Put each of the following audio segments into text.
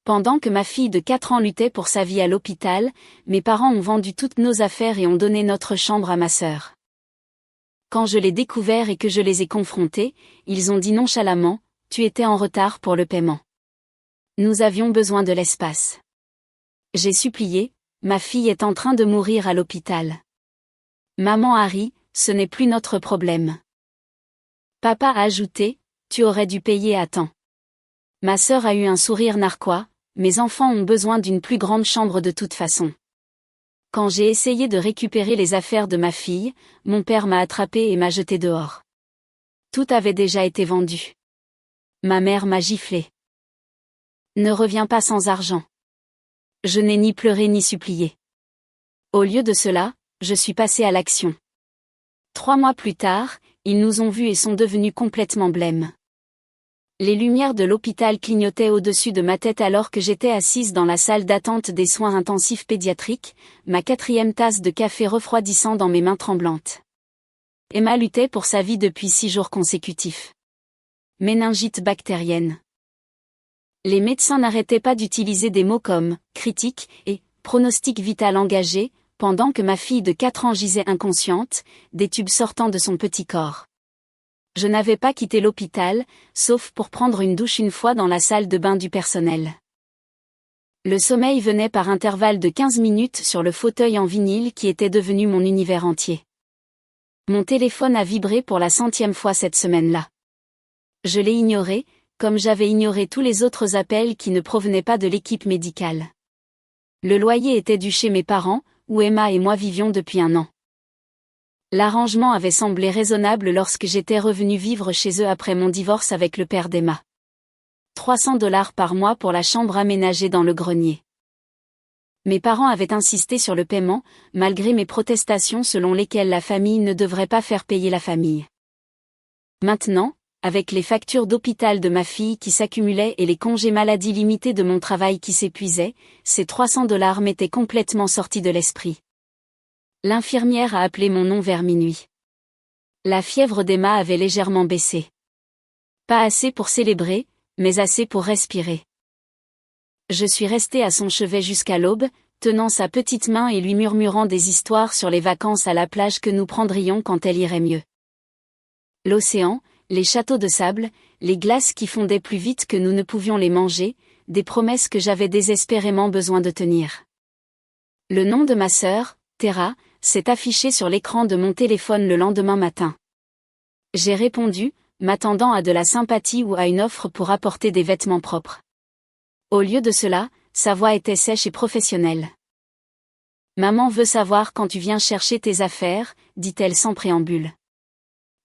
Pendant que ma fille de 4 ans luttait pour sa vie à l'hôpital, mes parents ont vendu toutes nos affaires et ont donné notre chambre à ma sœur. Quand je l'ai découvert et que je les ai confrontés, ils ont dit nonchalamment, « Tu étais en retard pour le paiement. Nous avions besoin de l'espace. » J'ai supplié, « Ma fille est en train de mourir à l'hôpital. » Maman a ri, « Ce n'est plus notre problème. » Papa a ajouté, « Tu aurais dû payer à temps. » Ma sœur a eu un sourire narquois, « Mes enfants ont besoin d'une plus grande chambre de toute façon. » Quand j'ai essayé de récupérer les affaires de ma fille, mon père m'a attrapé et m'a jeté dehors. Tout avait déjà été vendu. Ma mère m'a giflé. Ne reviens pas sans argent. Je n'ai ni pleuré ni supplié. Au lieu de cela, je suis passé à l'action. 3 mois plus tard, ils nous ont vus et sont devenus complètement blêmes. Les lumières de l'hôpital clignotaient au-dessus de ma tête alors que j'étais assise dans la salle d'attente des soins intensifs pédiatriques, ma 4e tasse de café refroidissant dans mes mains tremblantes. Emma luttait pour sa vie depuis 6 jours consécutifs. Méningite bactérienne. Les médecins n'arrêtaient pas d'utiliser des mots comme « critique » et « pronostic vital engagé », pendant que ma fille de 4 ans gisait inconsciente, des tubes sortant de son petit corps. Je n'avais pas quitté l'hôpital, sauf pour prendre une douche une fois dans la salle de bain du personnel. Le sommeil venait par intervalles de 15 minutes sur le fauteuil en vinyle qui était devenu mon univers entier. Mon téléphone a vibré pour la 100e fois cette semaine-là. Je l'ai ignoré, comme j'avais ignoré tous les autres appels qui ne provenaient pas de l'équipe médicale. Le loyer était dû chez mes parents, où Emma et moi vivions depuis 1 an. L'arrangement avait semblé raisonnable lorsque j'étais revenue vivre chez eux après mon divorce avec le père d'Emma. $300 par mois pour la chambre aménagée dans le grenier. Mes parents avaient insisté sur le paiement, malgré mes protestations selon lesquelles la famille ne devrait pas faire payer la famille. Maintenant, avec les factures d'hôpital de ma fille qui s'accumulaient et les congés maladie limités de mon travail qui s'épuisaient, ces $300 m'étaient complètement sortis de l'esprit. L'infirmière a appelé mon nom vers minuit. La fièvre d'Emma avait légèrement baissé. Pas assez pour célébrer, mais assez pour respirer. Je suis restée à son chevet jusqu'à l'aube, tenant sa petite main et lui murmurant des histoires sur les vacances à la plage que nous prendrions quand elle irait mieux. L'océan, les châteaux de sable, les glaces qui fondaient plus vite que nous ne pouvions les manger, des promesses que j'avais désespérément besoin de tenir. Le nom de ma sœur, Tara, s'est affiché sur l'écran de mon téléphone le lendemain matin. J'ai répondu, m'attendant à de la sympathie ou à une offre pour apporter des vêtements propres. Au lieu de cela, sa voix était sèche et professionnelle. « Maman veut savoir quand tu viens chercher tes affaires », dit-elle sans préambule.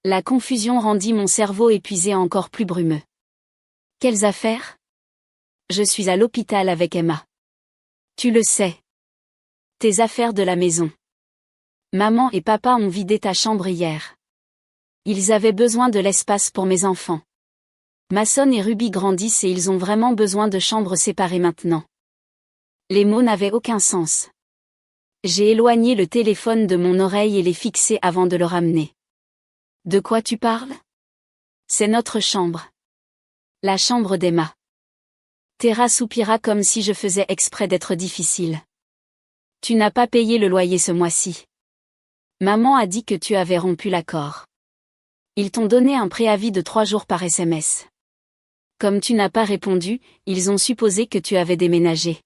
La confusion rendit mon cerveau épuisé encore plus brumeux. « Quelles affaires ? Je suis à l'hôpital avec Emma. Tu le sais. Tes affaires de la maison. Maman et papa ont vidé ta chambre hier. Ils avaient besoin de l'espace pour mes enfants. Mason et Ruby grandissent et ils ont vraiment besoin de chambres séparées maintenant. » Les mots n'avaient aucun sens. J'ai éloigné le téléphone de mon oreille et l'ai fixé avant de le ramener. « De quoi tu parles ? C'est notre chambre. La chambre d'Emma. » Tara soupira comme si je faisais exprès d'être difficile. « Tu n'as pas payé le loyer ce mois-ci. Maman a dit que tu avais rompu l'accord. Ils t'ont donné un préavis de 3 jours par SMS. Comme tu n'as pas répondu, ils ont supposé que tu avais déménagé. »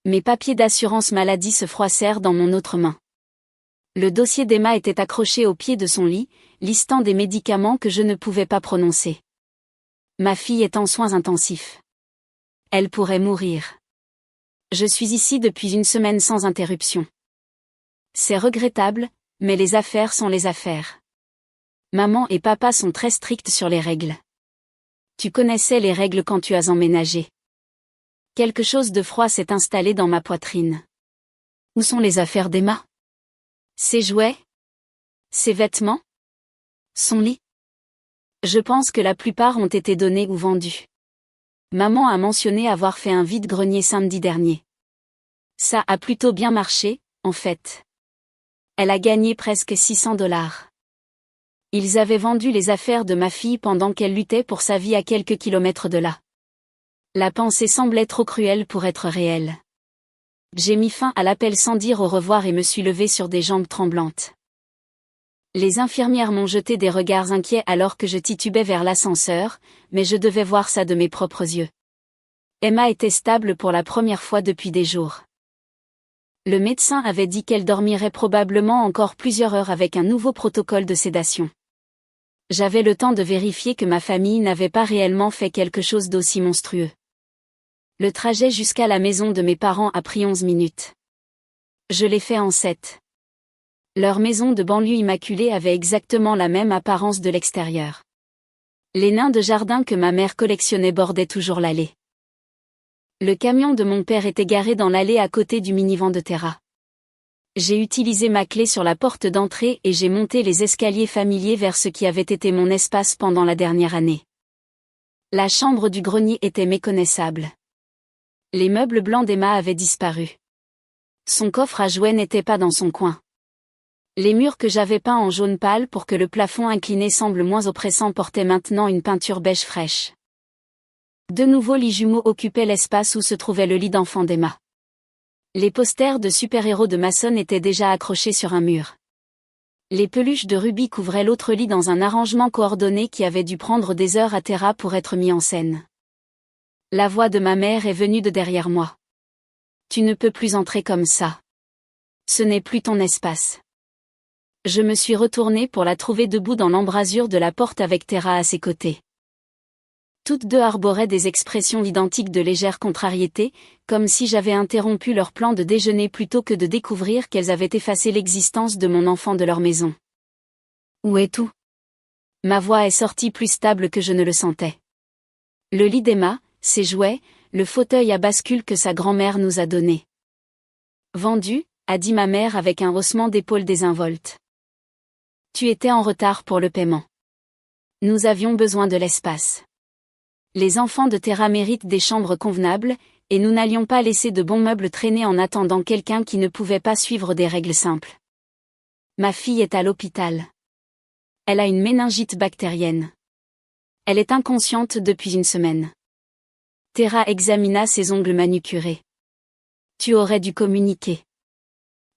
Mes papiers d'assurance maladie se froissèrent dans mon autre main. Le dossier d'Emma était accroché au pied de son lit, listant des médicaments que je ne pouvais pas prononcer. Ma fille est en soins intensifs. Elle pourrait mourir. Je suis ici depuis 1 semaine sans interruption. C'est regrettable, mais les affaires sont les affaires. Maman et papa sont très stricts sur les règles. Tu connaissais les règles quand tu as emménagé. Quelque chose de froid s'est installé dans ma poitrine. Où sont les affaires d'Emma ? Ses jouets ? Ses vêtements ? Son lit ? Je pense que la plupart ont été donnés ou vendus. Maman a mentionné avoir fait un vide-grenier samedi dernier. Ça a plutôt bien marché, en fait. Elle a gagné presque $600. Ils avaient vendu les affaires de ma fille pendant qu'elle luttait pour sa vie à quelques kilomètres de là. La pensée semblait trop cruelle pour être réelle. J'ai mis fin à l'appel sans dire au revoir et me suis levée sur des jambes tremblantes. Les infirmières m'ont jeté des regards inquiets alors que je titubais vers l'ascenseur, mais je devais voir ça de mes propres yeux. Emma était stable pour la première fois depuis des jours. Le médecin avait dit qu'elle dormirait probablement encore plusieurs heures avec un nouveau protocole de sédation. J'avais le temps de vérifier que ma famille n'avait pas réellement fait quelque chose d'aussi monstrueux. Le trajet jusqu'à la maison de mes parents a pris 11 minutes. Je l'ai fait en 7. Leur maison de banlieue immaculée avait exactement la même apparence de l'extérieur. Les nains de jardin que ma mère collectionnait bordaient toujours l'allée. Le camion de mon père était garé dans l'allée à côté du minivan de Terra. J'ai utilisé ma clé sur la porte d'entrée et j'ai monté les escaliers familiers vers ce qui avait été mon espace pendant la dernière année. La chambre du grenier était méconnaissable. Les meubles blancs d'Emma avaient disparu. Son coffre à jouets n'était pas dans son coin. Les murs que j'avais peints en jaune pâle pour que le plafond incliné semble moins oppressant portaient maintenant une peinture beige fraîche. De nouveaux lits jumeaux occupaient l'espace où se trouvait le lit d'enfant d'Emma. Les posters de super-héros de Mason étaient déjà accrochés sur un mur. Les peluches de Ruby couvraient l'autre lit dans un arrangement coordonné qui avait dû prendre des heures à Terra pour être mis en scène. La voix de ma mère est venue de derrière moi. Tu ne peux plus entrer comme ça. Ce n'est plus ton espace. Je me suis retournée pour la trouver debout dans l'embrasure de la porte avec Terra à ses côtés. Toutes deux arboraient des expressions identiques de légère contrariété, comme si j'avais interrompu leur plan de déjeuner plutôt que de découvrir qu'elles avaient effacé l'existence de mon enfant de leur maison. Où est tout? Ma voix est sortie plus stable que je ne le sentais. Le lit d'Emma, ses jouets, le fauteuil à bascule que sa grand-mère nous a donné. Vendu, a dit ma mère avec un haussement d'épaules désinvolte. Tu étais en retard pour le paiement. Nous avions besoin de l'espace. Les enfants de Terra méritent des chambres convenables, et nous n'allions pas laisser de bons meubles traîner en attendant quelqu'un qui ne pouvait pas suivre des règles simples. Ma fille est à l'hôpital. Elle a une méningite bactérienne. Elle est inconsciente depuis une semaine. Terra examina ses ongles manucurés. Tu aurais dû communiquer.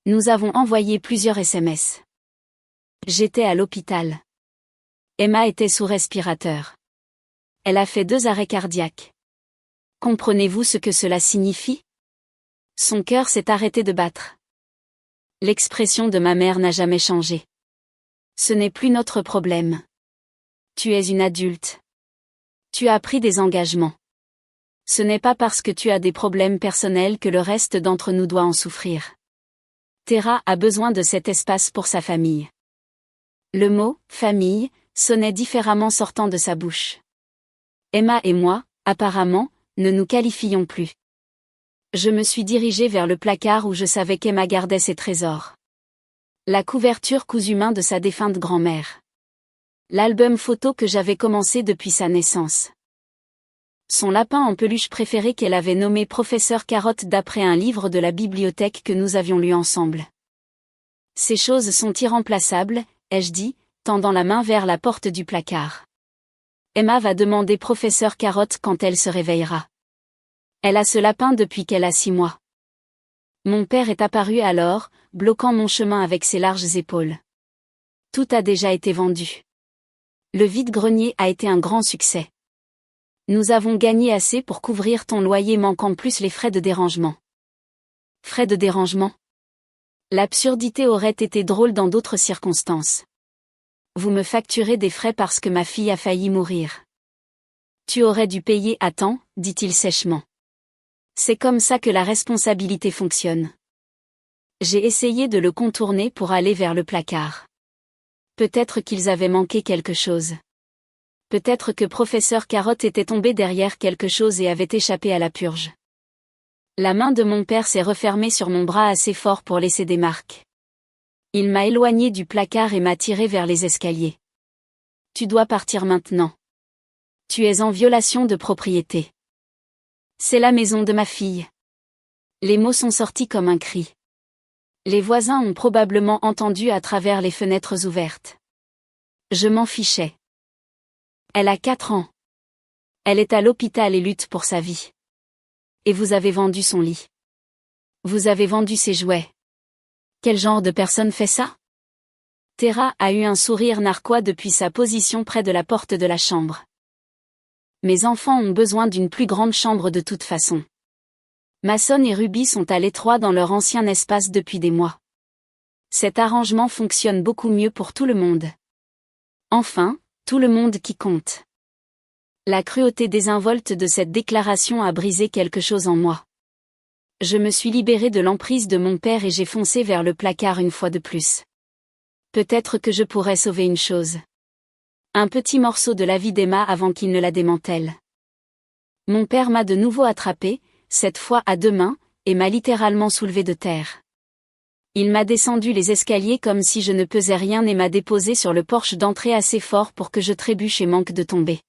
Nous avons envoyé plusieurs SMS. J'étais à l'hôpital. Emma était sous respirateur. Elle a fait 2 arrêts cardiaques. Comprenez-vous ce que cela signifie? Son cœur s'est arrêté de battre. L'expression de ma mère n'a jamais changé. Ce n'est plus notre problème. Tu es une adulte. Tu as pris des engagements. Ce n'est pas parce que tu as des problèmes personnels que le reste d'entre nous doit en souffrir. Terra a besoin de cet espace pour sa famille. Le mot « famille » sonnait différemment sortant de sa bouche. Emma et moi, apparemment, ne nous qualifions plus. Je me suis dirigée vers le placard où je savais qu'Emma gardait ses trésors. La couverture cousue main de sa défunte grand-mère. L'album photo que j'avais commencé depuis sa naissance. Son lapin en peluche préféré qu'elle avait nommé Professeur Carotte d'après un livre de la bibliothèque que nous avions lu ensemble. Ces choses sont irremplaçables, ai-je dit, tendant la main vers la porte du placard. Emma va demander Professeur Carotte quand elle se réveillera. Elle a ce lapin depuis qu'elle a 6 mois. Mon père est apparu alors, bloquant mon chemin avec ses larges épaules. Tout a déjà été vendu. Le vide-grenier a été un grand succès. Nous avons gagné assez pour couvrir ton loyer manquant plus les frais de dérangement. Frais de dérangement? L'absurdité aurait été drôle dans d'autres circonstances. Vous me facturez des frais parce que ma fille a failli mourir. Tu aurais dû payer à temps, dit-il sèchement. C'est comme ça que la responsabilité fonctionne. J'ai essayé de le contourner pour aller vers le placard. Peut-être qu'ils avaient manqué quelque chose. Peut-être que Professeur Carotte était tombé derrière quelque chose et avait échappé à la purge. La main de mon père s'est refermée sur mon bras assez fort pour laisser des marques. Il m'a éloigné du placard et m'a tiré vers les escaliers. Tu dois partir maintenant. Tu es en violation de propriété. C'est la maison de ma fille. Les mots sont sortis comme un cri. Les voisins ont probablement entendu à travers les fenêtres ouvertes. Je m'en fichais. Elle a 4 ans. Elle est à l'hôpital et lutte pour sa vie. Et vous avez vendu son lit. Vous avez vendu ses jouets. Quel genre de personne fait ça? Tara a eu un sourire narquois depuis sa position près de la porte de la chambre. Mes enfants ont besoin d'une plus grande chambre de toute façon. Mason et Ruby sont à l'étroit dans leur ancien espace depuis des mois. Cet arrangement fonctionne beaucoup mieux pour tout le monde. Enfin, tout le monde qui compte. La cruauté désinvolte de cette déclaration a brisé quelque chose en moi. Je me suis libérée de l'emprise de mon père et j'ai foncé vers le placard une fois de plus. Peut-être que je pourrais sauver une chose. Un petit morceau de la vie d'Emma avant qu'il ne la démantèle. Mon père m'a de nouveau attrapée, cette fois à 2 mains, et m'a littéralement soulevée de terre. Il m'a descendu les escaliers comme si je ne pesais rien et m'a déposé sur le porche d'entrée assez fort pour que je trébuche et manque de tomber.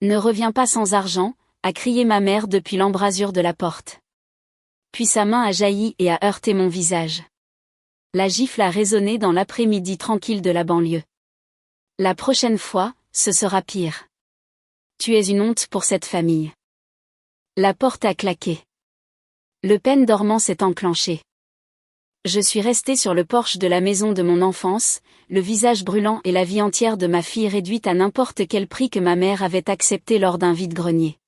Ne reviens pas sans argent, a crié ma mère depuis l'embrasure de la porte. Puis sa main a jailli et a heurté mon visage. La gifle a résonné dans l'après-midi tranquille de la banlieue. La prochaine fois, ce sera pire. Tu es une honte pour cette famille. La porte a claqué. Le peine dormant s'est enclenché. Je suis restée sur le porche de la maison de mon enfance, le visage brûlant et la vie entière de ma fille réduite à n'importe quel prix que ma mère avait accepté lors d'un vide-grenier.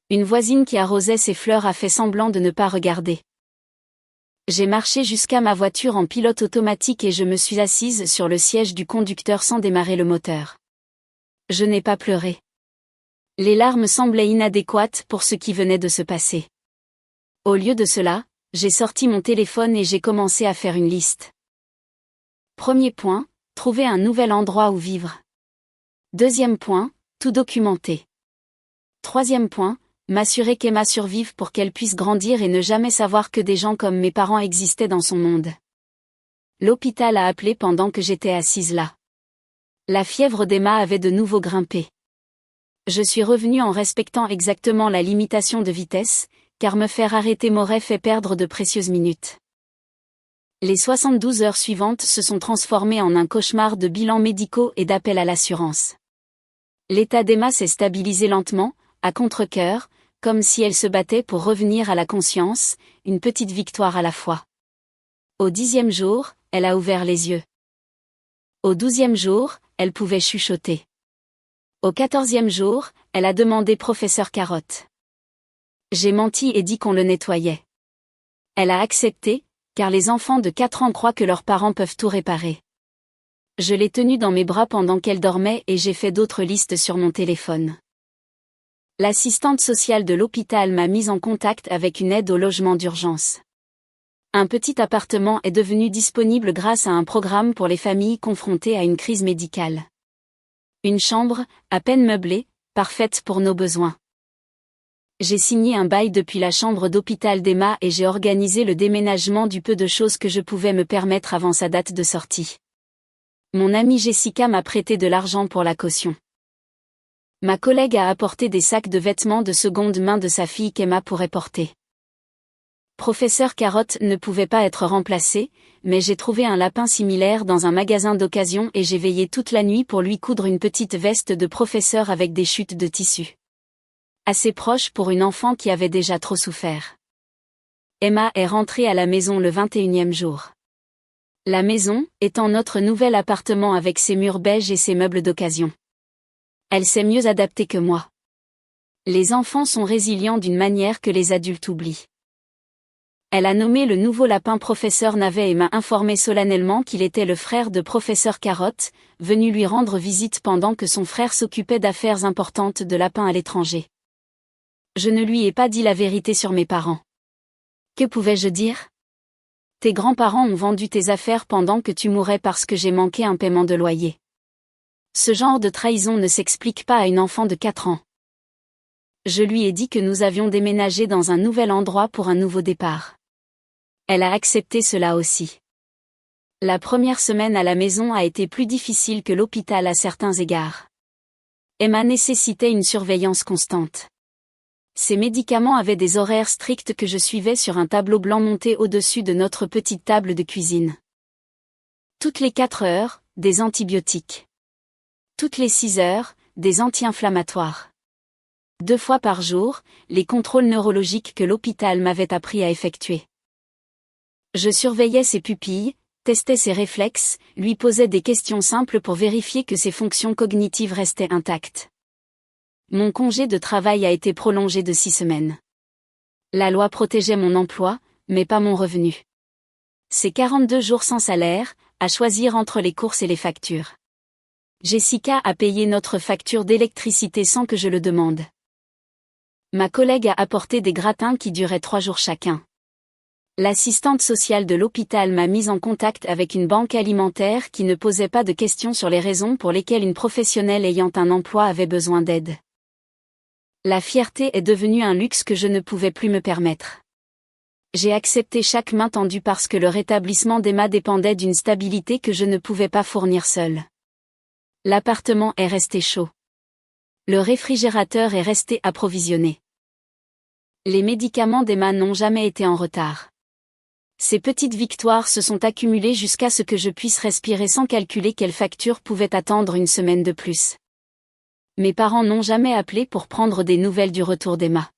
Une voisine qui arrosait ses fleurs a fait semblant de ne pas regarder. J'ai marché jusqu'à ma voiture en pilote automatique et je me suis assise sur le siège du conducteur sans démarrer le moteur. Je n'ai pas pleuré. Les larmes semblaient inadéquates pour ce qui venait de se passer. Au lieu de cela, j'ai sorti mon téléphone et j'ai commencé à faire une liste. Premier point, trouver un nouvel endroit où vivre. Deuxième point, tout documenter. Troisième point, m'assurer qu'Emma survive pour qu'elle puisse grandir et ne jamais savoir que des gens comme mes parents existaient dans son monde. L'hôpital a appelé pendant que j'étais assise là. La fièvre d'Emma avait de nouveau grimpé. Je suis revenue en respectant exactement la limitation de vitesse, car me faire arrêter m'aurait fait perdre de précieuses minutes. Les 72 heures suivantes se sont transformées en un cauchemar de bilans médicaux et d'appels à l'assurance. L'état d'Emma s'est stabilisé lentement, à contre-cœur, comme si elle se battait pour revenir à la conscience, une petite victoire à la fois. Au 10e jour, elle a ouvert les yeux. Au 12e jour, elle pouvait chuchoter. Au 14e jour, elle a demandé professeur Carotte. J'ai menti et dit qu'on le nettoyait. Elle a accepté, car les enfants de 4 ans croient que leurs parents peuvent tout réparer. Je l'ai tenue dans mes bras pendant qu'elle dormait et j'ai fait d'autres listes sur mon téléphone. L'assistante sociale de l'hôpital m'a mise en contact avec une aide au logement d'urgence. Un petit appartement est devenu disponible grâce à un programme pour les familles confrontées à une crise médicale. Une chambre, à peine meublée, parfaite pour nos besoins. J'ai signé un bail depuis la chambre d'hôpital d'Emma et j'ai organisé le déménagement du peu de choses que je pouvais me permettre avant sa date de sortie. Mon amie Jessica m'a prêté de l'argent pour la caution. Ma collègue a apporté des sacs de vêtements de seconde main de sa fille qu'Emma pourrait porter. Professeur Carotte ne pouvait pas être remplacé, mais j'ai trouvé un lapin similaire dans un magasin d'occasion et j'ai veillé toute la nuit pour lui coudre une petite veste de professeur avec des chutes de tissu. Assez proche pour une enfant qui avait déjà trop souffert. Emma est rentrée à la maison le 21e jour. La maison, étant notre nouvel appartement avec ses murs beiges et ses meubles d'occasion. Elle s'est mieux adaptée que moi. Les enfants sont résilients d'une manière que les adultes oublient. Elle a nommé le nouveau lapin professeur Navet et m'a informé solennellement qu'il était le frère de professeur Carotte, venu lui rendre visite pendant que son frère s'occupait d'affaires importantes de lapins à l'étranger. Je ne lui ai pas dit la vérité sur mes parents. Que pouvais-je dire? Tes grands-parents ont vendu tes affaires pendant que tu mourais parce que j'ai manqué un paiement de loyer. Ce genre de trahison ne s'explique pas à une enfant de 4 ans. Je lui ai dit que nous avions déménagé dans un nouvel endroit pour un nouveau départ. Elle a accepté cela aussi. La première semaine à la maison a été plus difficile que l'hôpital à certains égards. Emma nécessitait une surveillance constante. Ces médicaments avaient des horaires stricts que je suivais sur un tableau blanc monté au-dessus de notre petite table de cuisine. Toutes les 4 heures, des antibiotiques. Toutes les 6 heures, des anti-inflammatoires. 2 fois par jour, les contrôles neurologiques que l'hôpital m'avait appris à effectuer. Je surveillais ses pupilles, testais ses réflexes, lui posais des questions simples pour vérifier que ses fonctions cognitives restaient intactes. Mon congé de travail a été prolongé de 6 semaines. La loi protégeait mon emploi, mais pas mon revenu. C'est 42 jours sans salaire, à choisir entre les courses et les factures. Jessica a payé notre facture d'électricité sans que je le demande. Ma collègue a apporté des gratins qui duraient 3 jours chacun. L'assistante sociale de l'hôpital m'a mise en contact avec une banque alimentaire qui ne posait pas de questions sur les raisons pour lesquelles une professionnelle ayant un emploi avait besoin d'aide. La fierté est devenue un luxe que je ne pouvais plus me permettre. J'ai accepté chaque main tendue parce que le rétablissement d'Emma dépendait d'une stabilité que je ne pouvais pas fournir seule. L'appartement est resté chaud. Le réfrigérateur est resté approvisionné. Les médicaments d'Emma n'ont jamais été en retard. Ces petites victoires se sont accumulées jusqu'à ce que je puisse respirer sans calculer quelle facture pouvait attendre une semaine de plus. Mes parents n'ont jamais appelé pour prendre des nouvelles du retour d'Emma.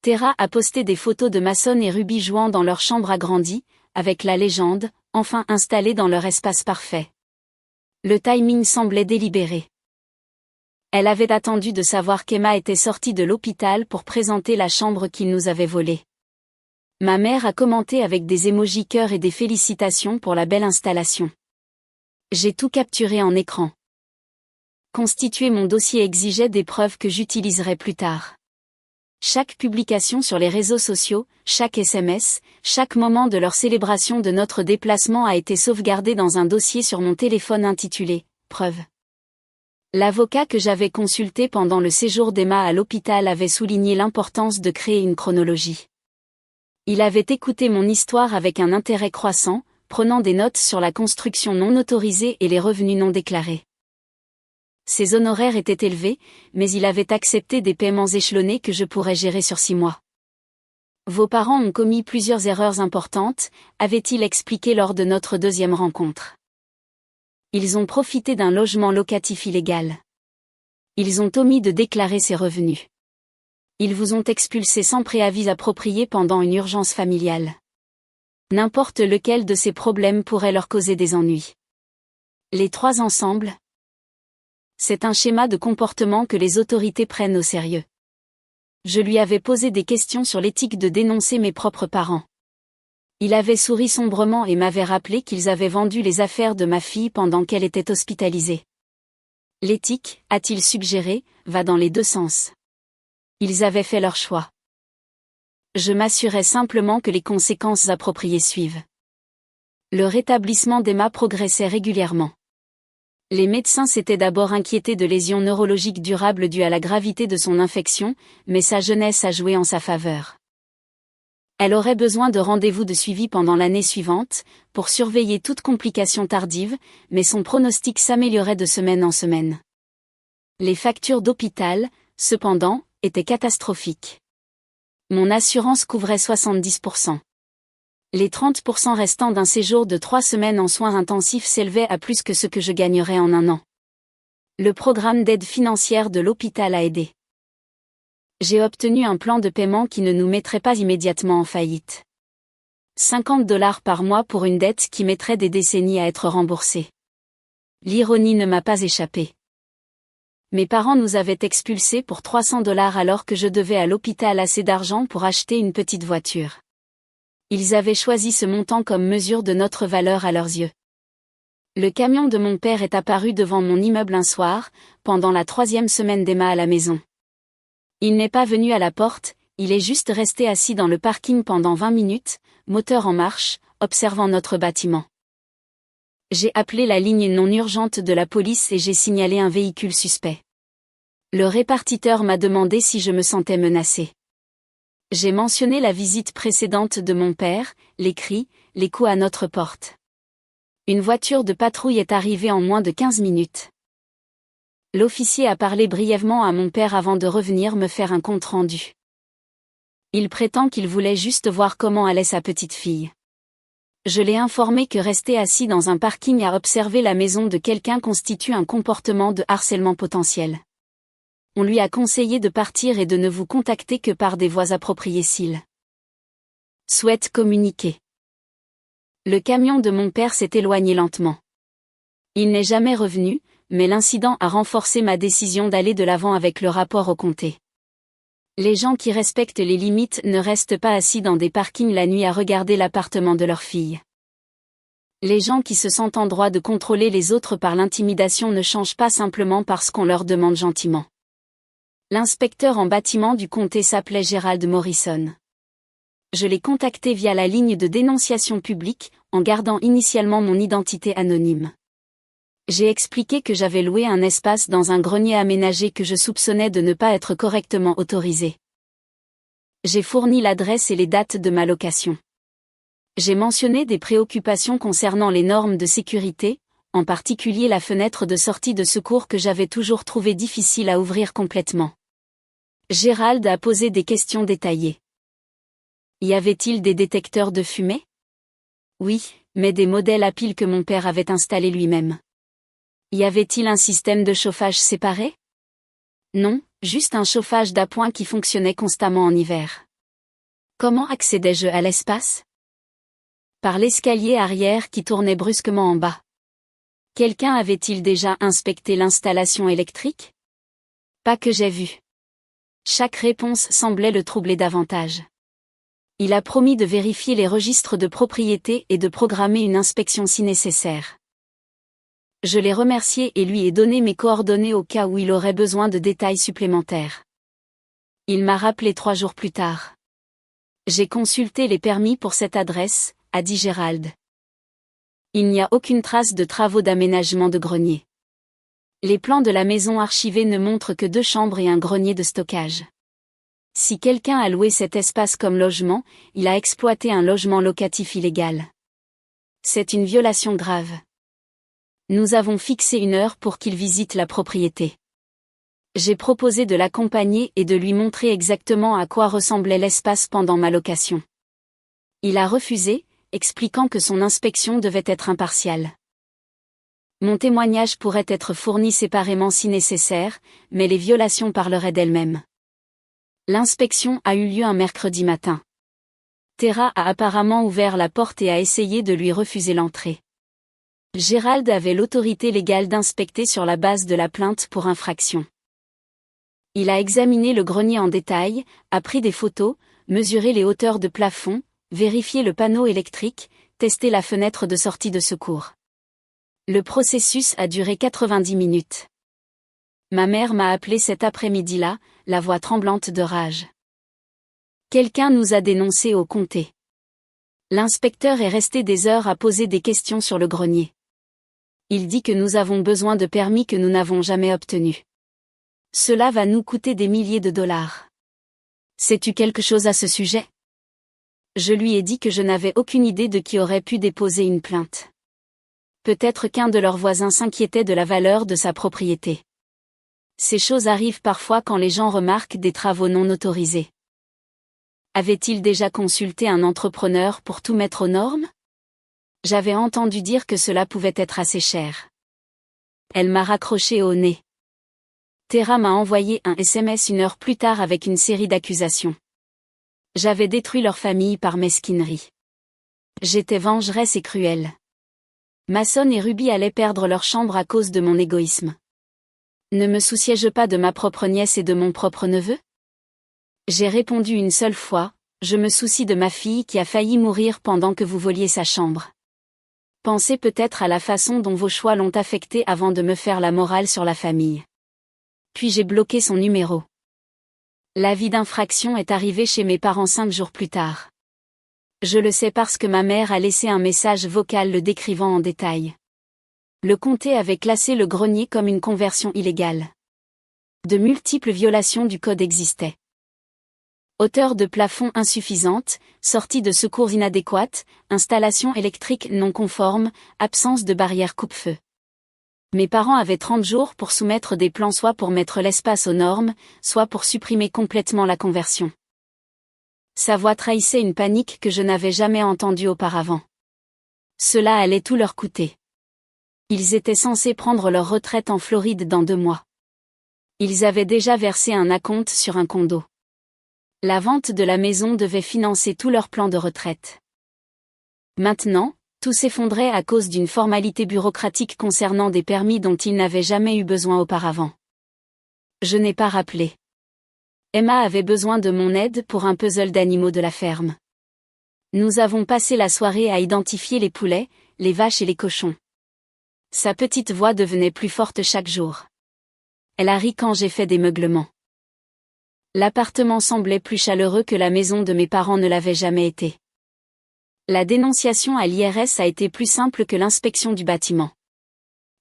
Terra a posté des photos de Mason et Ruby jouant dans leur chambre agrandie, avec la légende, enfin installée dans leur espace parfait. Le timing semblait délibéré. Elle avait attendu de savoir qu'Emma était sortie de l'hôpital pour présenter la chambre qu'il nous avait volée. Ma mère a commenté avec des émojis cœur et des félicitations pour la belle installation. J'ai tout capturé en écran. Constituer mon dossier exigeait des preuves que j'utiliserai plus tard. Chaque publication sur les réseaux sociaux, chaque SMS, chaque moment de leur célébration de notre déplacement a été sauvegardé dans un dossier sur mon téléphone intitulé « Preuve ». L'avocat que j'avais consulté pendant le séjour d'Emma à l'hôpital avait souligné l'importance de créer une chronologie. Il avait écouté mon histoire avec un intérêt croissant, prenant des notes sur la construction non autorisée et les revenus non déclarés. Ses honoraires étaient élevés, mais il avait accepté des paiements échelonnés que je pourrais gérer sur 6 mois. Vos parents ont commis plusieurs erreurs importantes, avait-il expliqué lors de notre deuxième rencontre. Ils ont profité d'un logement locatif illégal. Ils ont omis de déclarer ses revenus. Ils vous ont expulsé sans préavis approprié pendant une urgence familiale. N'importe lequel de ces problèmes pourrait leur causer des ennuis. Les 3 ensemble. C'est un schéma de comportement que les autorités prennent au sérieux. Je lui avais posé des questions sur l'éthique de dénoncer mes propres parents. Il avait souri sombrement et m'avait rappelé qu'ils avaient vendu les affaires de ma fille pendant qu'elle était hospitalisée. L'éthique, a-t-il suggéré, va dans les 2 sens. Ils avaient fait leur choix. Je m'assurais simplement que les conséquences appropriées suivent. Le rétablissement d'Emma progressait régulièrement. Les médecins s'étaient d'abord inquiétés de lésions neurologiques durables dues à la gravité de son infection, mais sa jeunesse a joué en sa faveur. Elle aurait besoin de rendez-vous de suivi pendant l'année suivante, pour surveiller toute complication tardive, mais son pronostic s'améliorait de semaine en semaine. Les factures d'hôpital, cependant, étaient catastrophiques. Mon assurance couvrait 70%. Les 30% restants d'un séjour de 3 semaines en soins intensifs s'élevaient à plus que ce que je gagnerais en un an. Le programme d'aide financière de l'hôpital a aidé. J'ai obtenu un plan de paiement qui ne nous mettrait pas immédiatement en faillite. $50 par mois pour une dette qui mettrait des décennies à être remboursée. L'ironie ne m'a pas échappé. Mes parents nous avaient expulsés pour $300 alors que je devais à l'hôpital assez d'argent pour acheter une petite voiture. Ils avaient choisi ce montant comme mesure de notre valeur à leurs yeux. Le camion de mon père est apparu devant mon immeuble un soir, pendant la 3e semaine d'Emma à la maison. Il n'est pas venu à la porte, il est juste resté assis dans le parking pendant 20 minutes, moteur en marche, observant notre bâtiment. J'ai appelé la ligne non urgente de la police et j'ai signalé un véhicule suspect. Le répartiteur m'a demandé si je me sentais menacée. J'ai mentionné la visite précédente de mon père, les cris, les coups à notre porte. Une voiture de patrouille est arrivée en moins de 15 minutes. L'officier a parlé brièvement à mon père avant de revenir me faire un compte-rendu. Il prétend qu'il voulait juste voir comment allait sa petite fille. Je l'ai informé que rester assis dans un parking à observer la maison de quelqu'un constitue un comportement de harcèlement potentiel. On lui a conseillé de partir et de ne vous contacter que par des voies appropriées s'il souhaite communiquer. Le camion de mon père s'est éloigné lentement. Il n'est jamais revenu, mais l'incident a renforcé ma décision d'aller de l'avant avec le rapport au comté. Les gens qui respectent les limites ne restent pas assis dans des parkings la nuit à regarder l'appartement de leur fille. Les gens qui se sentent en droit de contrôler les autres par l'intimidation ne changent pas simplement parce qu'on leur demande gentiment. L'inspecteur en bâtiment du comté s'appelait Gerald Morrison. Je l'ai contacté via la ligne de dénonciation publique, en gardant initialement mon identité anonyme. J'ai expliqué que j'avais loué un espace dans un grenier aménagé que je soupçonnais de ne pas être correctement autorisé. J'ai fourni l'adresse et les dates de ma location. J'ai mentionné des préoccupations concernant les normes de sécurité, en particulier la fenêtre de sortie de secours que j'avais toujours trouvé difficile à ouvrir complètement. Gerald a posé des questions détaillées. Y avait-il des détecteurs de fumée? Oui, mais des modèles à pile que mon père avait installés lui-même. Y avait-il un système de chauffage séparé? Non, juste un chauffage d'appoint qui fonctionnait constamment en hiver. Comment accédais-je à l'espace? Par l'escalier arrière qui tournait brusquement en bas. Quelqu'un avait-il déjà inspecté l'installation électrique? Pas que j'ai vu. Chaque réponse semblait le troubler davantage. Il a promis de vérifier les registres de propriété et de programmer une inspection si nécessaire. Je l'ai remercié et lui ai donné mes coordonnées au cas où il aurait besoin de détails supplémentaires. Il m'a rappelé 3 jours plus tard. J'ai consulté les permis pour cette adresse, a dit Gerald. Il n'y a aucune trace de travaux d'aménagement de grenier. Les plans de la maison archivée ne montrent que 2 chambres et un grenier de stockage. Si quelqu'un a loué cet espace comme logement, il a exploité un logement locatif illégal. C'est une violation grave. Nous avons fixé une heure pour qu'il visite la propriété. J'ai proposé de l'accompagner et de lui montrer exactement à quoi ressemblait l'espace pendant ma location. Il a refusé, expliquant que son inspection devait être impartiale. Mon témoignage pourrait être fourni séparément si nécessaire, mais les violations parleraient d'elles-mêmes. L'inspection a eu lieu un mercredi matin. Tara a apparemment ouvert la porte et a essayé de lui refuser l'entrée. Gerald avait l'autorité légale d'inspecter sur la base de la plainte pour infraction. Il a examiné le grenier en détail, a pris des photos, mesuré les hauteurs de plafond, vérifié le panneau électrique, testé la fenêtre de sortie de secours. Le processus a duré 90 minutes. Ma mère m'a appelé cet après-midi-là, la voix tremblante de rage. Quelqu'un nous a dénoncés au comté. L'inspecteur est resté des heures à poser des questions sur le grenier. Il dit que nous avons besoin de permis que nous n'avons jamais obtenus. Cela va nous coûter des milliers de dollars. Sais-tu quelque chose à ce sujet? Je lui ai dit que je n'avais aucune idée de qui aurait pu déposer une plainte. Peut-être qu'un de leurs voisins s'inquiétait de la valeur de sa propriété. Ces choses arrivent parfois quand les gens remarquent des travaux non autorisés. Avait-il déjà consulté un entrepreneur pour tout mettre aux normes? J'avais entendu dire que cela pouvait être assez cher. Elle m'a raccroché au nez. Tara m'a envoyé un SMS 1 heure plus tard avec une série d'accusations. J'avais détruit leur famille par mesquinerie. J'étais vengeresse et cruelle. Mason et Ruby allaient perdre leur chambre à cause de mon égoïsme. Ne me souciais-je pas de ma propre nièce et de mon propre neveu? J'ai répondu une seule fois, je me soucie de ma fille qui a failli mourir pendant que vous voliez sa chambre. Pensez peut-être à la façon dont vos choix l'ont affectée avant de me faire la morale sur la famille. Puis j'ai bloqué son numéro. L'avis d'infraction est arrivé chez mes parents 5 jours plus tard. Je le sais parce que ma mère a laissé un message vocal le décrivant en détail. Le comté avait classé le grenier comme une conversion illégale. De multiples violations du code existaient. Hauteur de plafond insuffisante, sortie de secours inadéquate, installation électrique non conforme, absence de barrière coupe-feu. Mes parents avaient 30 jours pour soumettre des plans soit pour mettre l'espace aux normes, soit pour supprimer complètement la conversion. Sa voix trahissait une panique que je n'avais jamais entendue auparavant. Cela allait tout leur coûter. Ils étaient censés prendre leur retraite en Floride dans 2 mois. Ils avaient déjà versé un acompte sur un condo. La vente de la maison devait financer tout leur plan de retraite. Maintenant, tout s'effondrait à cause d'une formalité bureaucratique concernant des permis dont ils n'avaient jamais eu besoin auparavant. Je n'ai pas rappelé. Emma avait besoin de mon aide pour un puzzle d'animaux de la ferme. Nous avons passé la soirée à identifier les poulets, les vaches et les cochons. Sa petite voix devenait plus forte chaque jour. Elle a ri quand j'ai fait des meuglements. L'appartement semblait plus chaleureux que la maison de mes parents ne l'avait jamais été. La dénonciation à l'IRS a été plus simple que l'inspection du bâtiment.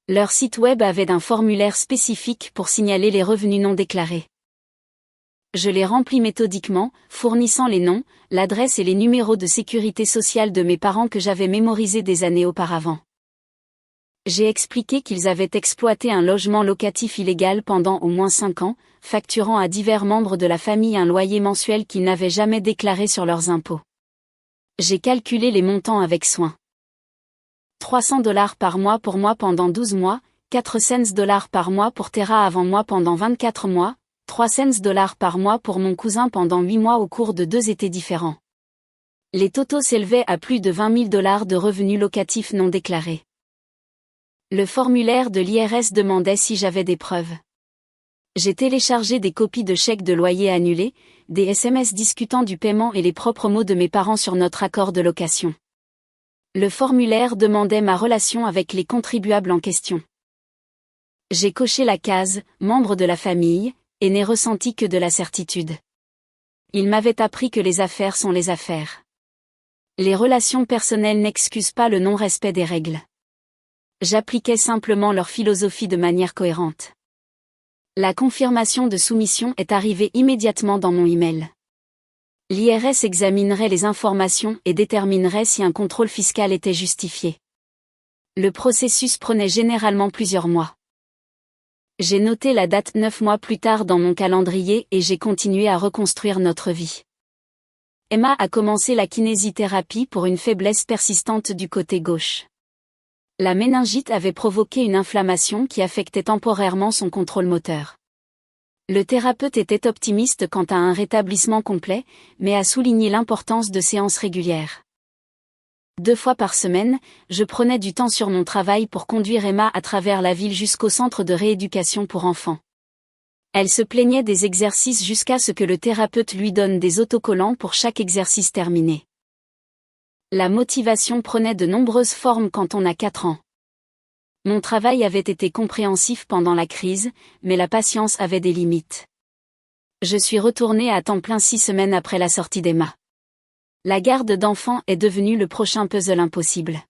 Leur site web avait un formulaire spécifique pour signaler les revenus non déclarés. Je les remplis méthodiquement, fournissant les noms, l'adresse et les numéros de sécurité sociale de mes parents que j'avais mémorisés des années auparavant. J'ai expliqué qu'ils avaient exploité un logement locatif illégal pendant au moins 5 ans, facturant à divers membres de la famille un loyer mensuel qu'ils n'avaient jamais déclaré sur leurs impôts. J'ai calculé les montants avec soin. $300 par mois pour moi pendant 12 mois, 4 cents par mois pour Tara avant moi pendant 24 mois, 3 cents par mois pour mon cousin pendant 8 mois au cours de 2 étés différents. Les totaux s'élevaient à plus de $20 000 de revenus locatifs non déclarés. Le formulaire de l'IRS demandait si j'avais des preuves. J'ai téléchargé des copies de chèques de loyer annulés, des SMS discutant du paiement et les propres mots de mes parents sur notre accord de location. Le formulaire demandait ma relation avec les contribuables en question. J'ai coché la case « membre de la famille » et n'ai ressenti que de la certitude. Il m'avait appris que les affaires sont les affaires. Les relations personnelles n'excusent pas le non-respect des règles. J'appliquais simplement leur philosophie de manière cohérente. La confirmation de soumission est arrivée immédiatement dans mon email. L'IRS examinerait les informations et déterminerait si un contrôle fiscal était justifié. Le processus prenait généralement plusieurs mois. J'ai noté la date 9 mois plus tard dans mon calendrier et j'ai continué à reconstruire notre vie. Emma a commencé la kinésithérapie pour une faiblesse persistante du côté gauche. La méningite avait provoqué une inflammation qui affectait temporairement son contrôle moteur. Le thérapeute était optimiste quant à un rétablissement complet, mais a souligné l'importance de séances régulières. 2 fois par semaine, je prenais du temps sur mon travail pour conduire Emma à travers la ville jusqu'au centre de rééducation pour enfants. Elle se plaignait des exercices jusqu'à ce que le thérapeute lui donne des autocollants pour chaque exercice terminé. La motivation prenait de nombreuses formes quand on a 4 ans. Mon travail avait été compréhensif pendant la crise, mais la patience avait des limites. Je suis retournée à temps plein 6 semaines après la sortie d'Emma. La garde d'enfants est devenue le prochain puzzle impossible.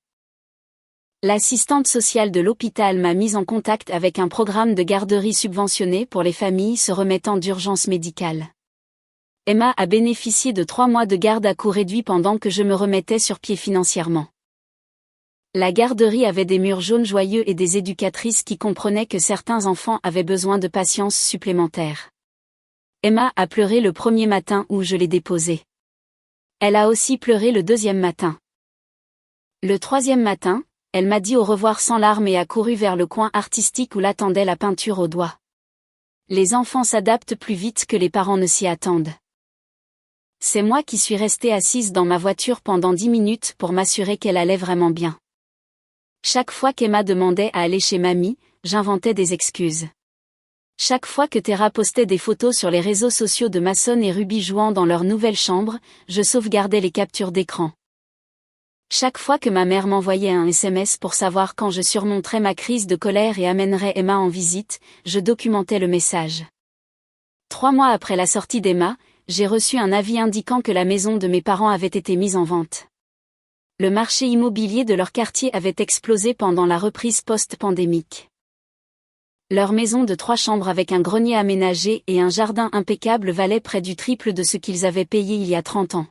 L'assistante sociale de l'hôpital m'a mise en contact avec un programme de garderie subventionné pour les familles se remettant d'urgence médicale. Emma a bénéficié de 3 mois de garde à coût réduit pendant que je me remettais sur pied financièrement. La garderie avait des murs jaunes joyeux et des éducatrices qui comprenaient que certains enfants avaient besoin de patience supplémentaire. Emma a pleuré le premier matin où je l'ai déposée. Elle a aussi pleuré le 2e matin. Le 3e matin, elle m'a dit au revoir sans larmes et a couru vers le coin artistique où l'attendait la peinture au doigt. Les enfants s'adaptent plus vite que les parents ne s'y attendent. C'est moi qui suis restée assise dans ma voiture pendant 10 minutes pour m'assurer qu'elle allait vraiment bien. Chaque fois qu'Emma demandait à aller chez mamie, j'inventais des excuses. Chaque fois que Tara postait des photos sur les réseaux sociaux de Mason et Ruby jouant dans leur nouvelle chambre, je sauvegardais les captures d'écran. Chaque fois que ma mère m'envoyait un SMS pour savoir quand je surmonterais ma crise de colère et amènerais Emma en visite, je documentais le message. 3 mois après la sortie d'Emma, j'ai reçu un avis indiquant que la maison de mes parents avait été mise en vente. Le marché immobilier de leur quartier avait explosé pendant la reprise post-pandémique. Leur maison de 3 chambres avec un grenier aménagé et un jardin impeccable valait près du triple de ce qu'ils avaient payé il y a 30 ans.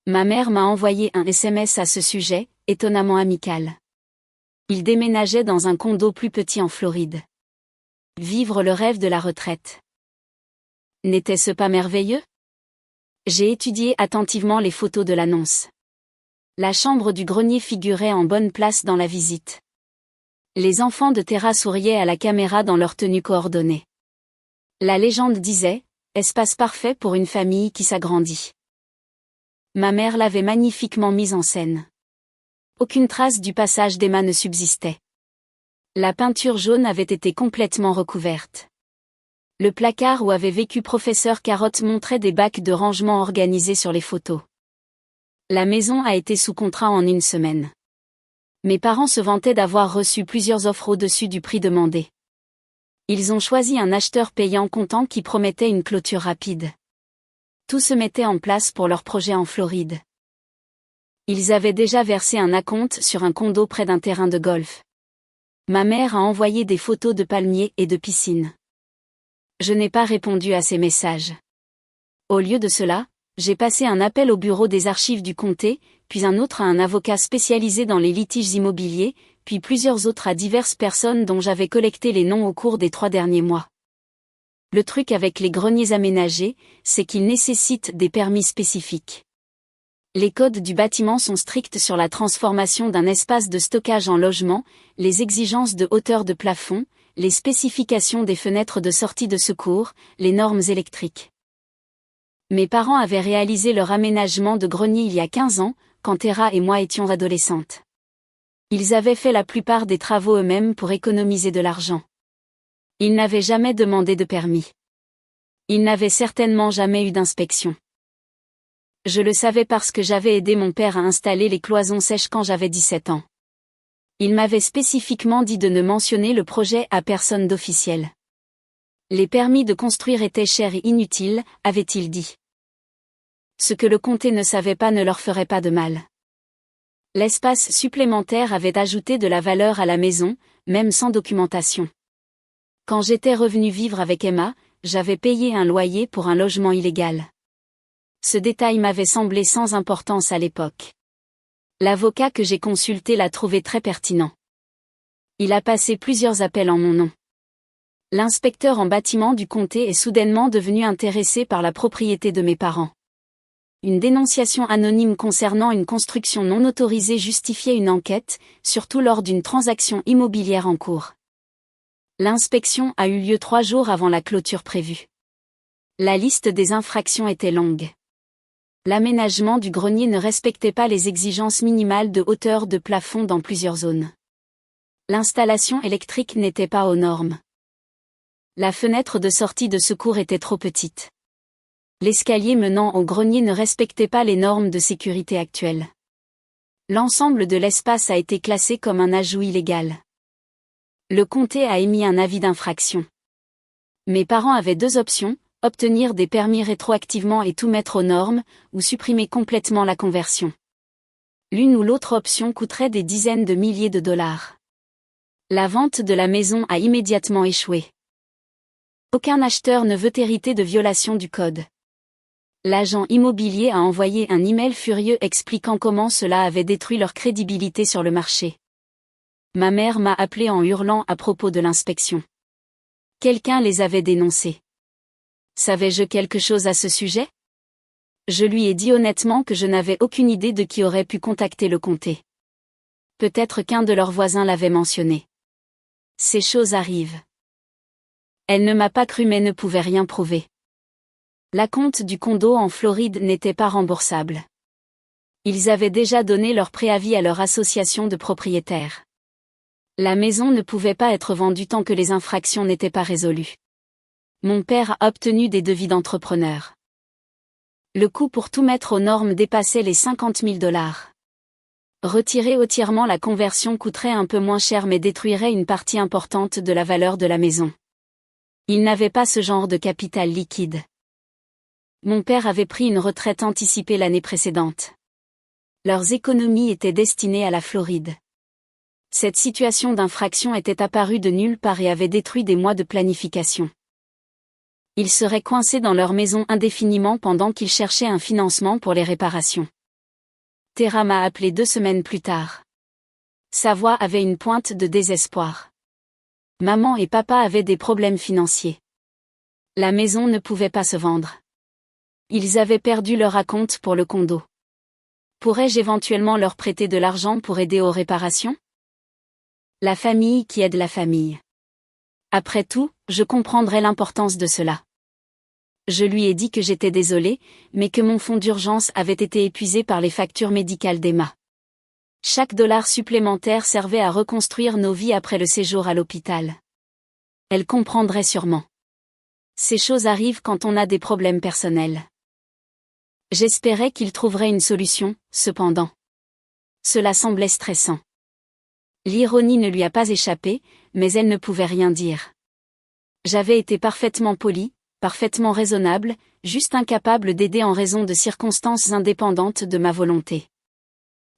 Ma mère m'a envoyé un SMS à ce sujet, étonnamment amical. Ils déménageaient dans un condo plus petit en Floride. Vivre le rêve de la retraite. N'était-ce pas merveilleux? J'ai étudié attentivement les photos de l'annonce. La chambre du grenier figurait en bonne place dans la visite. Les enfants de Tara souriaient à la caméra dans leur tenue coordonnée. La légende disait, espace parfait pour une famille qui s'agrandit. Ma mère l'avait magnifiquement mise en scène. Aucune trace du passage d'Emma ne subsistait. La peinture jaune avait été complètement recouverte. Le placard où avait vécu professeur Carotte montrait des bacs de rangement organisés sur les photos. La maison a été sous contrat en 1 semaine. Mes parents se vantaient d'avoir reçu plusieurs offres au-dessus du prix demandé. Ils ont choisi un acheteur payant comptant qui promettait une clôture rapide. Tout se mettait en place pour leur projet en Floride. Ils avaient déjà versé un acompte sur un condo près d'un terrain de golf. Ma mère a envoyé des photos de palmiers et de piscines. Je n'ai pas répondu à ces messages. Au lieu de cela, j'ai passé un appel au bureau des archives du comté, puis un autre à un avocat spécialisé dans les litiges immobiliers, puis plusieurs autres à diverses personnes dont j'avais collecté les noms au cours des 3 derniers mois. Le truc avec les greniers aménagés, c'est qu'ils nécessitent des permis spécifiques. Les codes du bâtiment sont stricts sur la transformation d'un espace de stockage en logement, les exigences de hauteur de plafond, les spécifications des fenêtres de sortie de secours, les normes électriques. Mes parents avaient réalisé leur aménagement de grenier il y a 15 ans, quand Tera et moi étions adolescentes. Ils avaient fait la plupart des travaux eux-mêmes pour économiser de l'argent. Ils n'avaient jamais demandé de permis. Ils n'avaient certainement jamais eu d'inspection. Je le savais parce que j'avais aidé mon père à installer les cloisons sèches quand j'avais 17 ans. Il m'avait spécifiquement dit de ne mentionner le projet à personne d'officiel. Les permis de construire étaient chers et inutiles, avait-il dit. Ce que le comté ne savait pas ne leur ferait pas de mal. L'espace supplémentaire avait ajouté de la valeur à la maison, même sans documentation. Quand j'étais revenue vivre avec Emma, j'avais payé un loyer pour un logement illégal. Ce détail m'avait semblé sans importance à l'époque. L'avocat que j'ai consulté l'a trouvé très pertinent. Il a passé plusieurs appels en mon nom. L'inspecteur en bâtiment du comté est soudainement devenu intéressé par la propriété de mes parents. Une dénonciation anonyme concernant une construction non autorisée justifiait une enquête, surtout lors d'une transaction immobilière en cours. L'inspection a eu lieu 3 jours avant la clôture prévue. La liste des infractions était longue. L'aménagement du grenier ne respectait pas les exigences minimales de hauteur de plafond dans plusieurs zones. L'installation électrique n'était pas aux normes. La fenêtre de sortie de secours était trop petite. L'escalier menant au grenier ne respectait pas les normes de sécurité actuelles. L'ensemble de l'espace a été classé comme un ajout illégal. Le comté a émis un avis d'infraction. Mes parents avaient 2 options, obtenir des permis rétroactivement et tout mettre aux normes, ou supprimer complètement la conversion. L'une ou l'autre option coûterait des dizaines de milliers de dollars. La vente de la maison a immédiatement échoué. Aucun acheteur ne veut hériter de violation du code. L'agent immobilier a envoyé un email furieux expliquant comment cela avait détruit leur crédibilité sur le marché. Ma mère m'a appelé en hurlant à propos de l'inspection. Quelqu'un les avait dénoncés. Savais-je quelque chose à ce sujet? Je lui ai dit honnêtement que je n'avais aucune idée de qui aurait pu contacter le comté. Peut-être qu'un de leurs voisins l'avait mentionné. Ces choses arrivent. Elle ne m'a pas cru mais ne pouvait rien prouver. L'acompte du condo en Floride n'était pas remboursable. Ils avaient déjà donné leur préavis à leur association de propriétaires. La maison ne pouvait pas être vendue tant que les infractions n'étaient pas résolues. Mon père a obtenu des devis d'entrepreneur. Le coût pour tout mettre aux normes dépassait les 50 000 $. Retirer entièrement la conversion coûterait un peu moins cher mais détruirait une partie importante de la valeur de la maison. Il n'avait pas ce genre de capital liquide. Mon père avait pris une retraite anticipée l'année précédente. Leurs économies étaient destinées à la Floride. Cette situation d'infraction était apparue de nulle part et avait détruit des mois de planification. Ils seraient coincés dans leur maison indéfiniment pendant qu'ils cherchaient un financement pour les réparations. Tera m'a appelé 2 semaines plus tard. Sa voix avait une pointe de désespoir. Maman et papa avaient des problèmes financiers. La maison ne pouvait pas se vendre. Ils avaient perdu leur acompte pour le condo. Pourrais-je éventuellement leur prêter de l'argent pour aider aux réparations? La famille qui aide la famille. Après tout, je comprendrais l'importance de cela. Je lui ai dit que j'étais désolée, mais que mon fonds d'urgence avait été épuisé par les factures médicales d'Emma. Chaque dollar supplémentaire servait à reconstruire nos vies après le séjour à l'hôpital. Elle comprendrait sûrement. Ces choses arrivent quand on a des problèmes personnels. J'espérais qu'il trouverait une solution, cependant. Cela semblait stressant. L'ironie ne lui a pas échappé, mais elle ne pouvait rien dire. J'avais été parfaitement polie, parfaitement raisonnable, juste incapable d'aider en raison de circonstances indépendantes de ma volonté.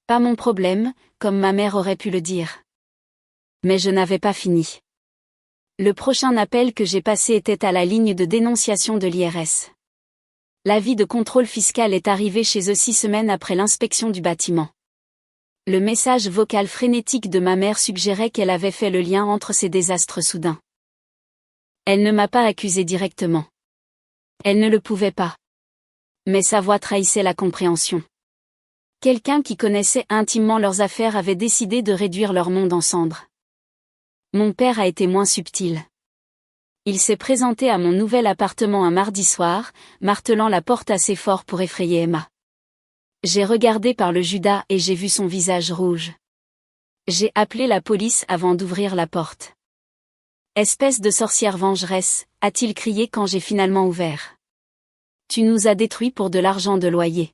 Pas mon problème, comme ma mère aurait pu le dire. Mais je n'avais pas fini. Le prochain appel que j'ai passé était à la ligne de dénonciation de l'IRS. L'avis de contrôle fiscal est arrivé chez eux 6 semaines après l'inspection du bâtiment. Le message vocal frénétique de ma mère suggérait qu'elle avait fait le lien entre ces désastres soudains. Elle ne m'a pas accusé directement. Elle ne le pouvait pas. Mais sa voix trahissait la compréhension. Quelqu'un qui connaissait intimement leurs affaires avait décidé de réduire leur monde en cendres. Mon père a été moins subtil. Il s'est présenté à mon nouvel appartement un mardi soir, martelant la porte assez fort pour effrayer Emma. J'ai regardé par le Judas et j'ai vu son visage rouge. J'ai appelé la police avant d'ouvrir la porte. « Espèce de sorcière vengeresse », a-t-il crié quand j'ai finalement ouvert. « Tu nous as détruits pour de l'argent de loyer.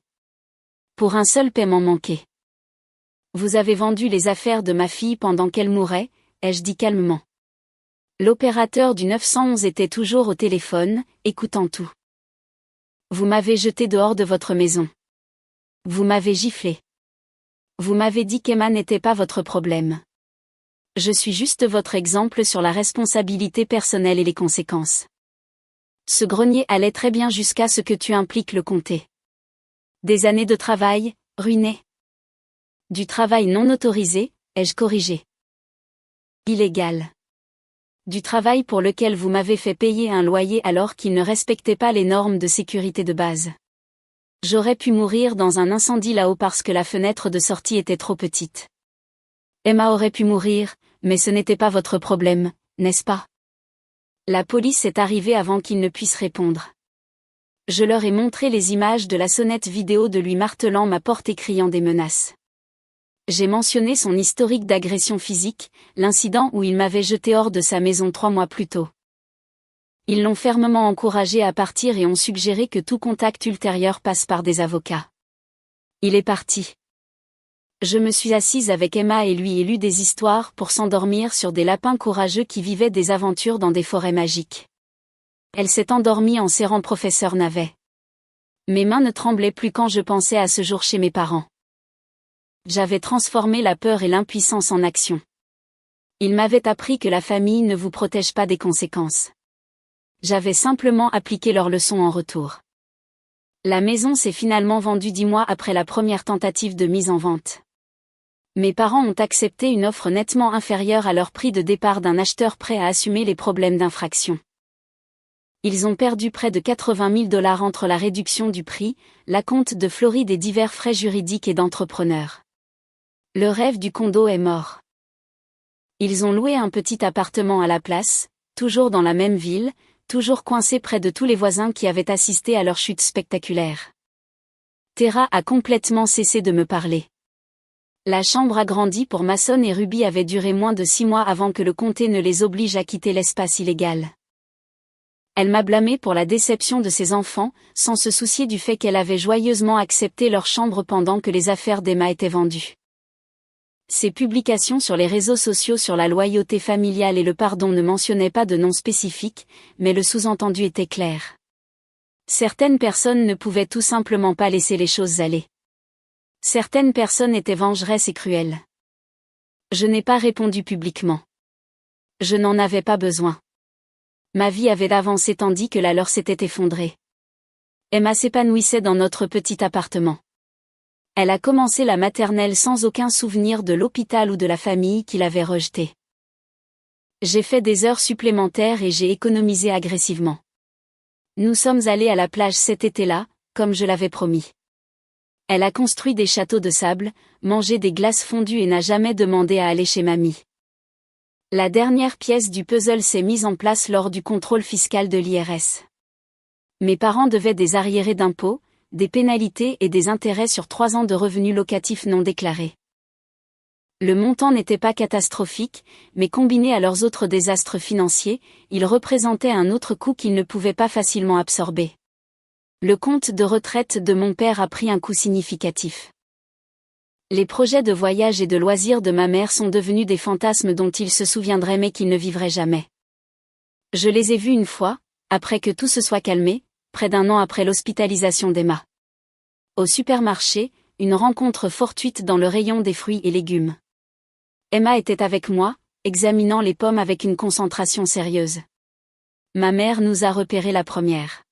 Pour un seul paiement manqué. Vous avez vendu les affaires de ma fille pendant qu'elle mourait », ai-je dit calmement. L'opérateur du 911 était toujours au téléphone, écoutant tout. « Vous m'avez jeté dehors de votre maison. Vous m'avez giflé. Vous m'avez dit qu'Emma n'était pas votre problème. Je suis juste votre exemple sur la responsabilité personnelle et les conséquences. Ce grenier allait très bien jusqu'à ce que tu impliques le comté. Des années de travail, ruinées. Du travail non autorisé, ai-je corrigé. Illégal. Du travail pour lequel vous m'avez fait payer un loyer alors qu'il ne respectait pas les normes de sécurité de base. J'aurais pu mourir dans un incendie là-haut parce que la fenêtre de sortie était trop petite. Emma aurait pu mourir, mais ce n'était pas votre problème, n'est-ce pas? La police est arrivée avant qu'ils ne puissent répondre. Je leur ai montré les images de la sonnette vidéo de lui martelant ma porte et criant des menaces. J'ai mentionné son historique d'agression physique, l'incident où il m'avait jeté hors de sa maison 3 mois plus tôt. Ils l'ont fermement encouragé à partir et ont suggéré que tout contact ultérieur passe par des avocats. Il est parti. Je me suis assise avec Emma et lui ai lu des histoires pour s'endormir sur des lapins courageux qui vivaient des aventures dans des forêts magiques. Elle s'est endormie en serrant professeur Navet. Mes mains ne tremblaient plus quand je pensais à ce jour chez mes parents. J'avais transformé la peur et l'impuissance en action. Ils m'avaient appris que la famille ne vous protège pas des conséquences. J'avais simplement appliqué leur leçon en retour. La maison s'est finalement vendue 10 mois après la première tentative de mise en vente. Mes parents ont accepté une offre nettement inférieure à leur prix de départ d'un acheteur prêt à assumer les problèmes d'infraction. Ils ont perdu près de 80 000 $ entre la réduction du prix, l'acompte de Floride et divers frais juridiques et d'entrepreneurs. Le rêve du condo est mort. Ils ont loué un petit appartement à la place, toujours dans la même ville, toujours coincé près de tous les voisins qui avaient assisté à leur chute spectaculaire. Tara a complètement cessé de me parler. La chambre agrandie pour Mason et Ruby avait duré moins de 6 mois avant que le comté ne les oblige à quitter l'espace illégal. Elle m'a blâmé pour la déception de ses enfants, sans se soucier du fait qu'elle avait joyeusement accepté leur chambre pendant que les affaires d'Emma étaient vendues. Ses publications sur les réseaux sociaux sur la loyauté familiale et le pardon ne mentionnaient pas de nom spécifique, mais le sous-entendu était clair. Certaines personnes ne pouvaient tout simplement pas laisser les choses aller. Certaines personnes étaient vengeresses et cruelles. Je n'ai pas répondu publiquement. Je n'en avais pas besoin. Ma vie avait avancé tandis que la leur s'était effondrée. Emma s'épanouissait dans notre petit appartement. Elle a commencé la maternelle sans aucun souvenir de l'hôpital ou de la famille qui l'avait rejetée. J'ai fait des heures supplémentaires et j'ai économisé agressivement. Nous sommes allés à la plage cet été-là, comme je l'avais promis. Elle a construit des châteaux de sable, mangé des glaces fondues et n'a jamais demandé à aller chez mamie. La dernière pièce du puzzle s'est mise en place lors du contrôle fiscal de l'IRS. Mes parents devaient des arriérés d'impôts, des pénalités et des intérêts sur 3 ans de revenus locatifs non déclarés. Le montant n'était pas catastrophique, mais combiné à leurs autres désastres financiers, il représentait un autre coût qu'ils ne pouvaient pas facilement absorber. Le compte de retraite de mon père a pris un coup significatif. Les projets de voyage et de loisirs de ma mère sont devenus des fantasmes dont il se souviendrait mais qu'il ne vivrait jamais. Je les ai vus une fois, après que tout se soit calmé, près d'1 an après l'hospitalisation d'Emma. Au supermarché, une rencontre fortuite dans le rayon des fruits et légumes. Emma était avec moi, examinant les pommes avec une concentration sérieuse. Ma mère nous a repéré la première.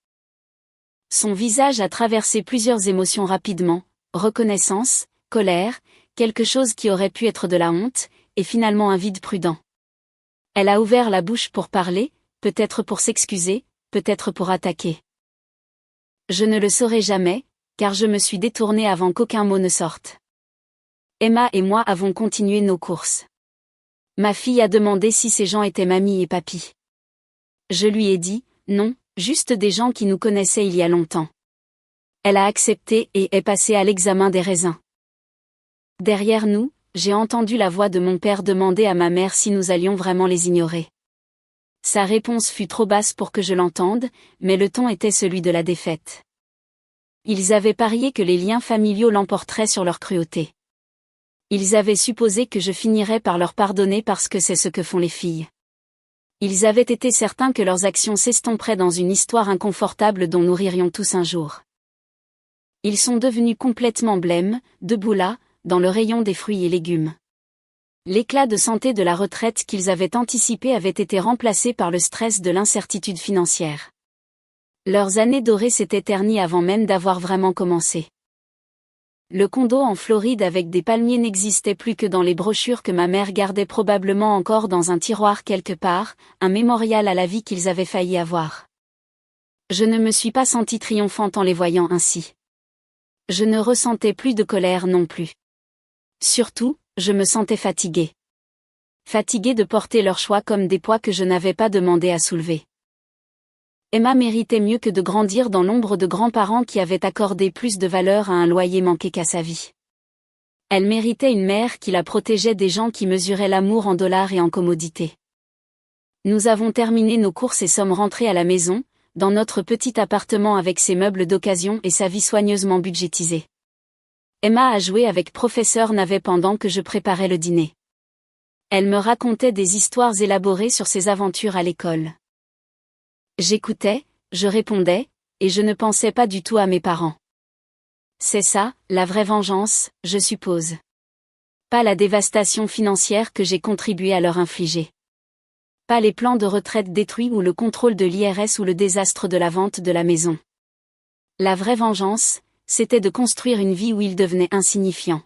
Son visage a traversé plusieurs émotions rapidement, reconnaissance, colère, quelque chose qui aurait pu être de la honte, et finalement un vide prudent. Elle a ouvert la bouche pour parler, peut-être pour s'excuser, peut-être pour attaquer. Je ne le saurai jamais, car je me suis détournée avant qu'aucun mot ne sorte. Emma et moi avons continué nos courses. Ma fille a demandé si ces gens étaient mamie et papy. Je lui ai dit, non, juste des gens qui nous connaissaient il y a longtemps. Elle a accepté et est passée à l'examen des raisins. Derrière nous, j'ai entendu la voix de mon père demander à ma mère si nous allions vraiment les ignorer. Sa réponse fut trop basse pour que je l'entende, mais le ton était celui de la défaite. Ils avaient parié que les liens familiaux l'emporteraient sur leur cruauté. Ils avaient supposé que je finirais par leur pardonner parce que c'est ce que font les filles. Ils avaient été certains que leurs actions s'estomperaient dans une histoire inconfortable dont nous ririons tous un jour. Ils sont devenus complètement blêmes, debout là, dans le rayon des fruits et légumes. L'éclat de santé de la retraite qu'ils avaient anticipé avait été remplacé par le stress de l'incertitude financière. Leurs années dorées s'étaient ternies avant même d'avoir vraiment commencé. Le condo en Floride avec des palmiers n'existait plus que dans les brochures que ma mère gardait probablement encore dans un tiroir quelque part, un mémorial à la vie qu'ils avaient failli avoir. Je ne me suis pas sentie triomphante en les voyant ainsi. Je ne ressentais plus de colère non plus. Surtout, je me sentais fatiguée. Fatiguée de porter leurs choix comme des poids que je n'avais pas demandé à soulever. Emma méritait mieux que de grandir dans l'ombre de grands-parents qui avaient accordé plus de valeur à un loyer manqué qu'à sa vie. Elle méritait une mère qui la protégeait des gens qui mesuraient l'amour en dollars et en commodités. Nous avons terminé nos courses et sommes rentrés à la maison, dans notre petit appartement avec ses meubles d'occasion et sa vie soigneusement budgétisée. Emma a joué avec professeur Navet pendant que je préparais le dîner. Elle me racontait des histoires élaborées sur ses aventures à l'école. J'écoutais, je répondais, et je ne pensais pas du tout à mes parents. C'est ça, la vraie vengeance, je suppose. Pas la dévastation financière que j'ai contribué à leur infliger. Pas les plans de retraite détruits ou le contrôle de l'IRS ou le désastre de la vente de la maison. La vraie vengeance, c'était de construire une vie où ils devenaient insignifiants.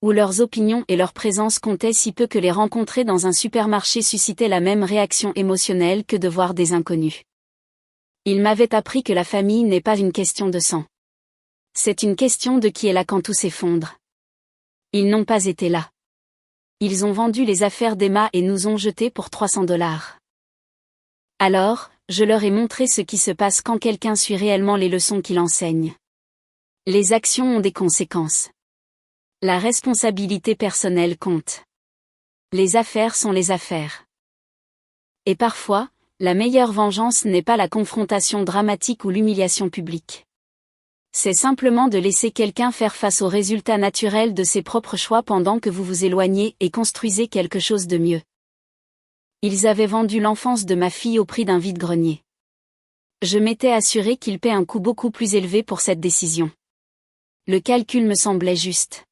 Où leurs opinions et leur présence comptaient si peu que les rencontrer dans un supermarché suscitait la même réaction émotionnelle que de voir des inconnus. Ils m'avaient appris que la famille n'est pas une question de sang. C'est une question de qui est là quand tout s'effondre. Ils n'ont pas été là. Ils ont vendu les affaires d'Emma et nous ont jetés pour $300. Alors, je leur ai montré ce qui se passe quand quelqu'un suit réellement les leçons qu'il enseigne. Les actions ont des conséquences. La responsabilité personnelle compte. Les affaires sont les affaires. Et parfois, la meilleure vengeance n'est pas la confrontation dramatique ou l'humiliation publique. C'est simplement de laisser quelqu'un faire face aux résultats naturels de ses propres choix pendant que vous vous éloignez et construisez quelque chose de mieux. Ils avaient vendu l'enfance de ma fille au prix d'un vide-grenier. Je m'étais assuré qu'ils paient un coût beaucoup plus élevé pour cette décision. Le calcul me semblait juste.